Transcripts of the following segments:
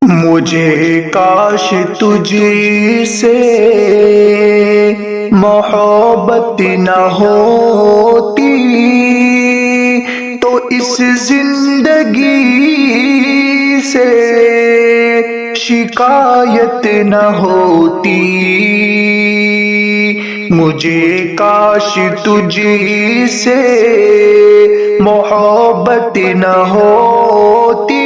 مجھے کاش تجھ سے محبت نہ ہوتی تو اس زندگی سے شکایت نہ ہوتی۔ مجھے کاش تجھ سے محبت نہ ہوتی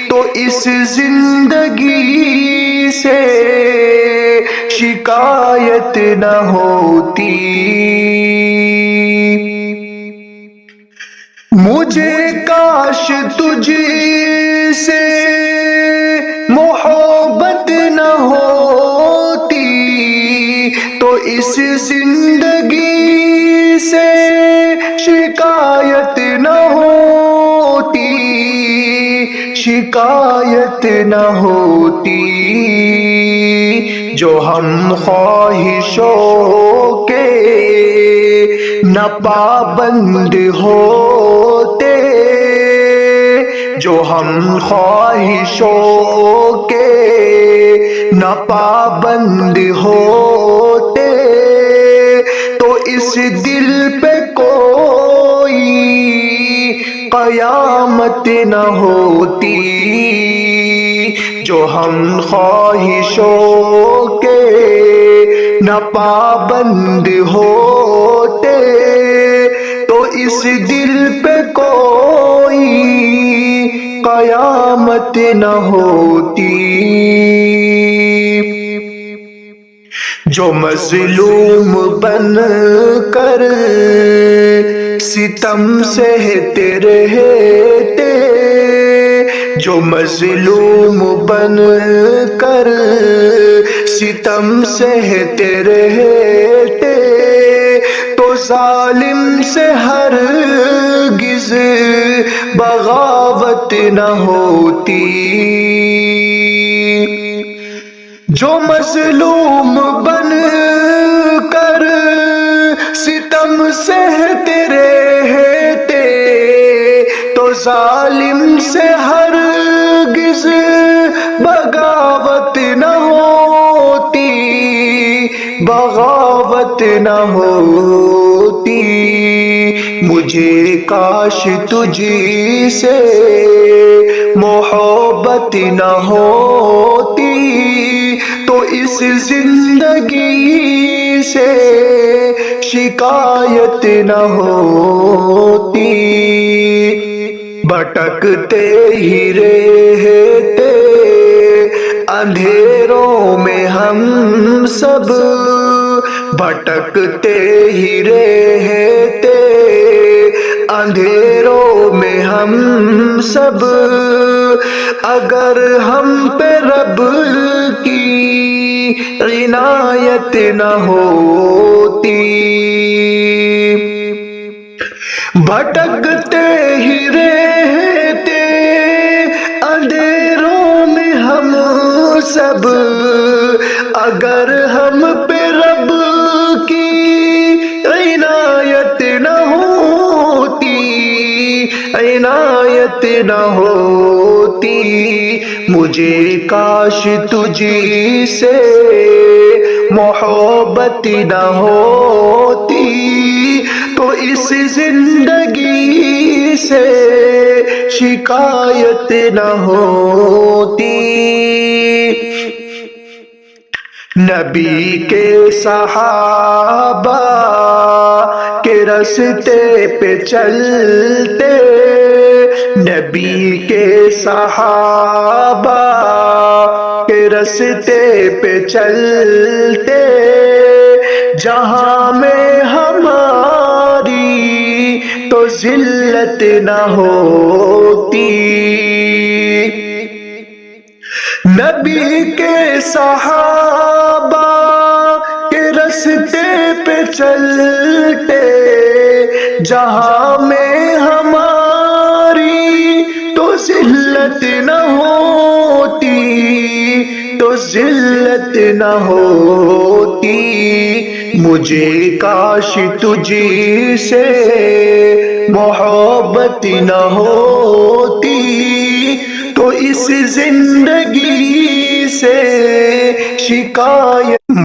تو اس زندگی سے شکایت نہ ہوتی۔ مجھے کاش تجھ سے محبت نہ ہوتی تو اس زندگی سے شکایت نہ ہوتی، شکایت نہ ہوتی۔ جو ہم خواہشوں کے نہ پابند ہوتے، جو ہم خواہشوں کے نہ پابند ہوتے تو اس دل پہ کوئی قیامت نہ ہوتی۔ جو ہم خواہشوں کے نہ پابند ہوتے تو اس دل پہ کوئی قیامت نہ ہوتی۔ جو مظلوم بن کر ستم سہتے رہتے، جو مظلوم بن کر ستم سہتے رہتے تو ظالم سے ہرگز بغاوت نہ ہوتی۔ جو مظلوم بن کر ستم سہتے رہتے تو ظالم سے ہرگز بغاوت نہ ہوتی، بغاوت نہ ہوتی۔ مجھے کاش تجھ سے محبت نہ ہوتی تو اس زندگی سے شکایت نہ ہوتی۔ بھٹکتے ہی رہتے اندھیروں میں ہم سب، بھٹکتے ہی رہتے اندھیروں میں ہم سب، اگر ہم پہ رب کی عنایت نہ ہوتی۔ بھٹکتے ہی رہتے اندھیروں میں ہم سب، اگر ہم پہ رب کی عنایت نہ ہوتی، عنایت نہ ہوتی۔ مجھے کاش تجھ سے محبت نہ ہوتی تو اس زندگی سے شکایت نہ ہوتی۔ نبی کے صحابہ کے راستے پہ چلتے، نبی کے صحابہ کے راستے پہ چلتے، جہاں میں ہماری تو ذلت نہ ہوتی۔ نبی کے صحابہ کے راستے پہ چلتے، جہاں میں ہماری تو ذلت نہ ہوتی، تو ذلت نہ ہوتی۔ مجھے کاش تجھ سے محبت نہ ہوتی تو تو اس زندگی سے شکایت